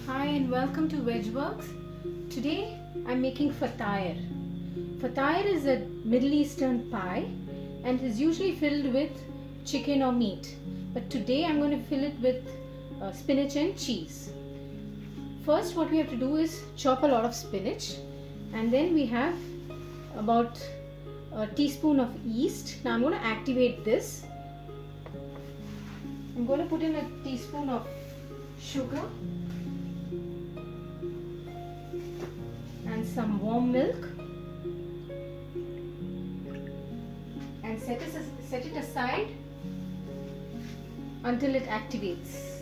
Hi and welcome to Vegworks. Today I'm making fatayr. Fatayr is a Middle Eastern pie and is usually filled with chicken or meat. But today I'm going to fill it with spinach and cheese. First, what we have to do is chop a lot of spinach, and then we have about a teaspoon of yeast. Now I'm going to activate this. I'm going to put in a teaspoon of sugar and some warm milk and set it aside until it activates.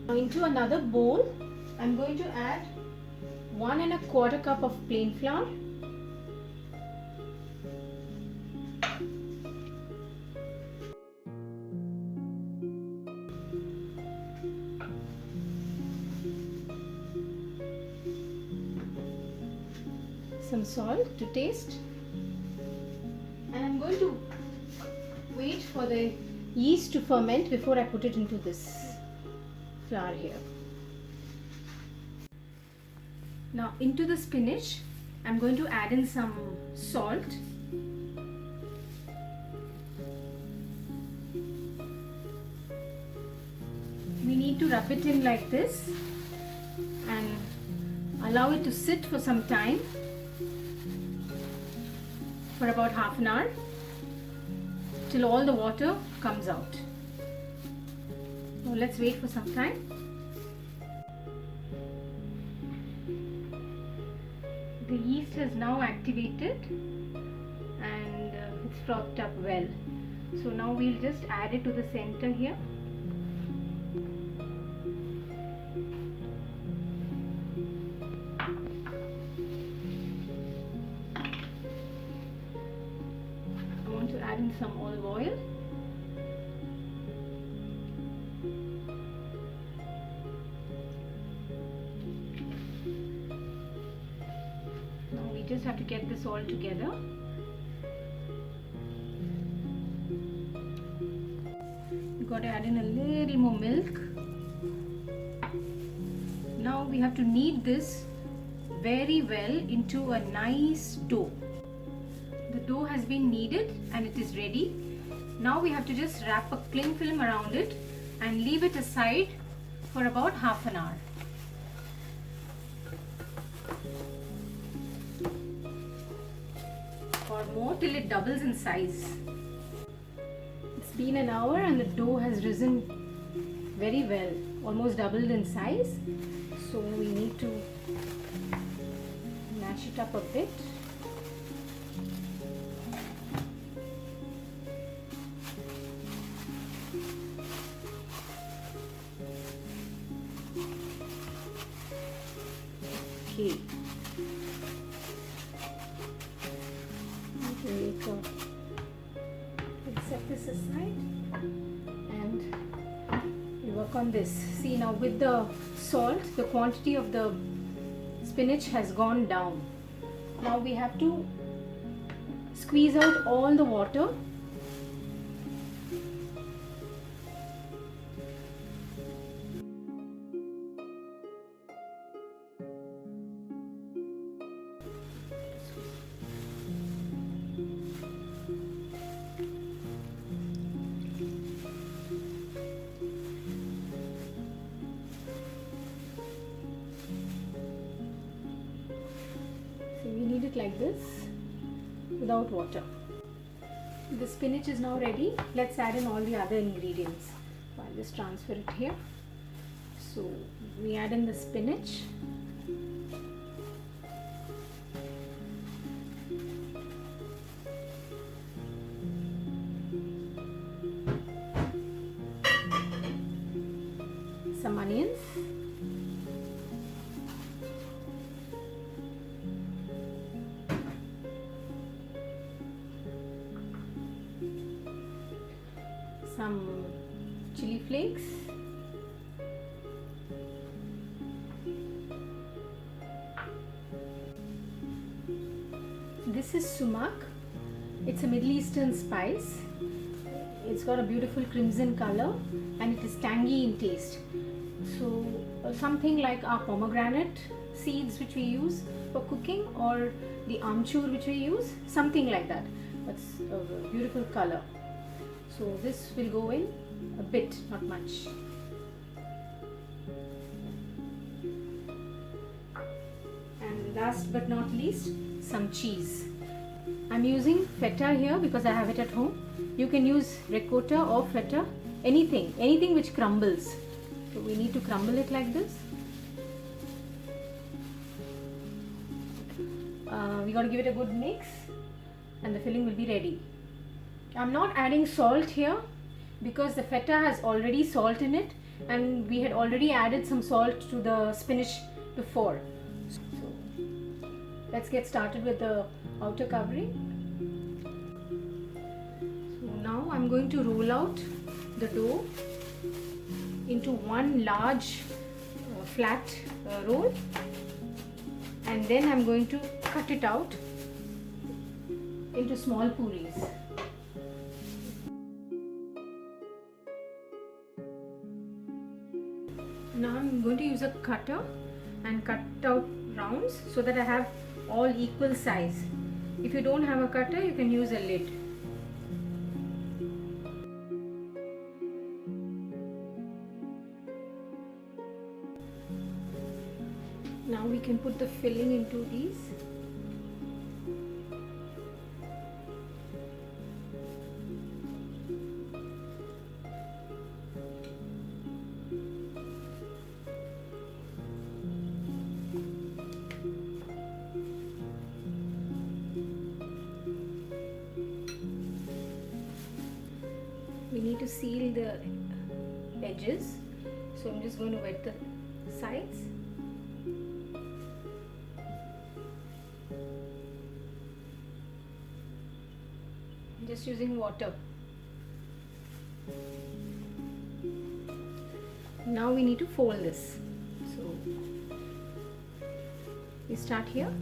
Now into another bowl I'm going to add 1 1/4 cup of plain flour, some salt to taste, and I'm going to wait for the yeast to ferment before I put it into this flour here. Now into the spinach I'm going to add in some salt, we need to rub it in like this and allow it to sit for some time, for about half an hour, till all the water comes out. Now let's wait for some time. The yeast has now activated and it's frothed up well. So now we'll just add it to the center here. I want to add in some olive oil. Now we just have to get this all together. We've got to add in a little more milk. Now we have to knead this very well into a nice dough. The dough has been kneaded and it is ready. Now we have to just wrap a cling film around it and leave it aside for about half an hour. Or more, till it doubles in size. It's been an hour and the dough has risen very well, almost doubled in size. So we need to mash it up a bit. Okay. Let's set this aside and we work on this. See, now with the salt, the quantity of the spinach has gone down. Now we have to squeeze out all the water . We need it like this without water. The spinach is now ready. Let's add in all the other ingredients. So I'll just transfer it here. So we add in the spinach, some onions, some chili flakes, this is sumac. It's a Middle Eastern spice. It's got a beautiful crimson color and it is tangy in taste. So something like our pomegranate seeds which we use for cooking, or the amchur which we use, something like that. That's a beautiful color. So this will go in a bit, not much. And last but not least, some cheese. I'm using feta here because I have it at home. You can use ricotta or feta, anything which crumbles. So we need to crumble it like this. We got to give it a good mix and the filling will be ready. I'm not adding salt here because the feta has already salt in it, and we had already added some salt to the spinach before. So let's get started with the outer covering. So now I'm going to roll out the dough into one large flat roll, and then I'm going to cut it out into small puris. Now I'm going to use a cutter and cut out rounds so that I have all equal size. If you don't have a cutter, you can use a lid. Now we can put the filling into these. We need to seal the edges, so I'm just going to wet the sides. Just using water. Now we need to fold this. So we start here.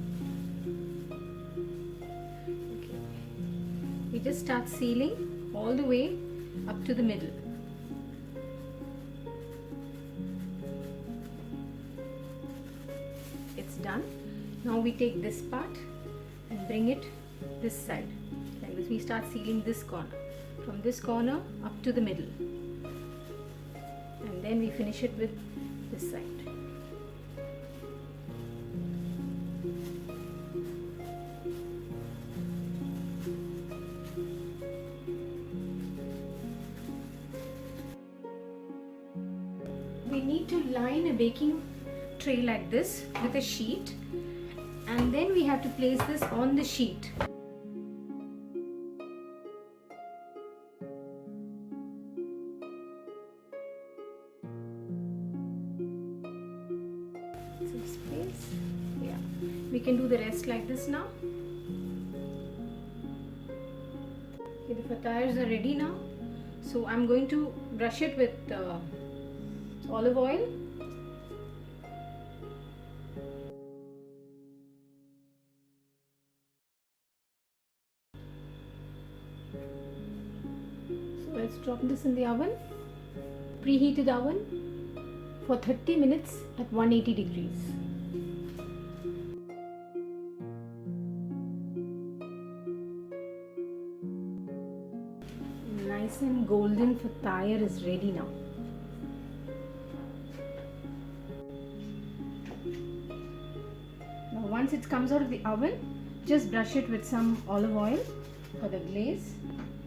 Okay. We just start sealing all the way up to the middle. It's done. Now we take this part and bring it this side. Like this, we start sealing this corner. From this corner up to the middle. And then we finish it with this side. We need to line a baking tray like this with a sheet, and then we have to place this on the sheet. Some space. Yeah, we can do the rest like this now. Okay, the fatayers are ready now. So I'm going to brush it with olive oil. So let's drop this in the oven, preheated oven, for 30 minutes at 180 degrees. Nice and golden fatayar is ready now. Now once it comes out of the oven, just brush it with some olive oil for the glaze,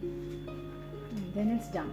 and then it's done.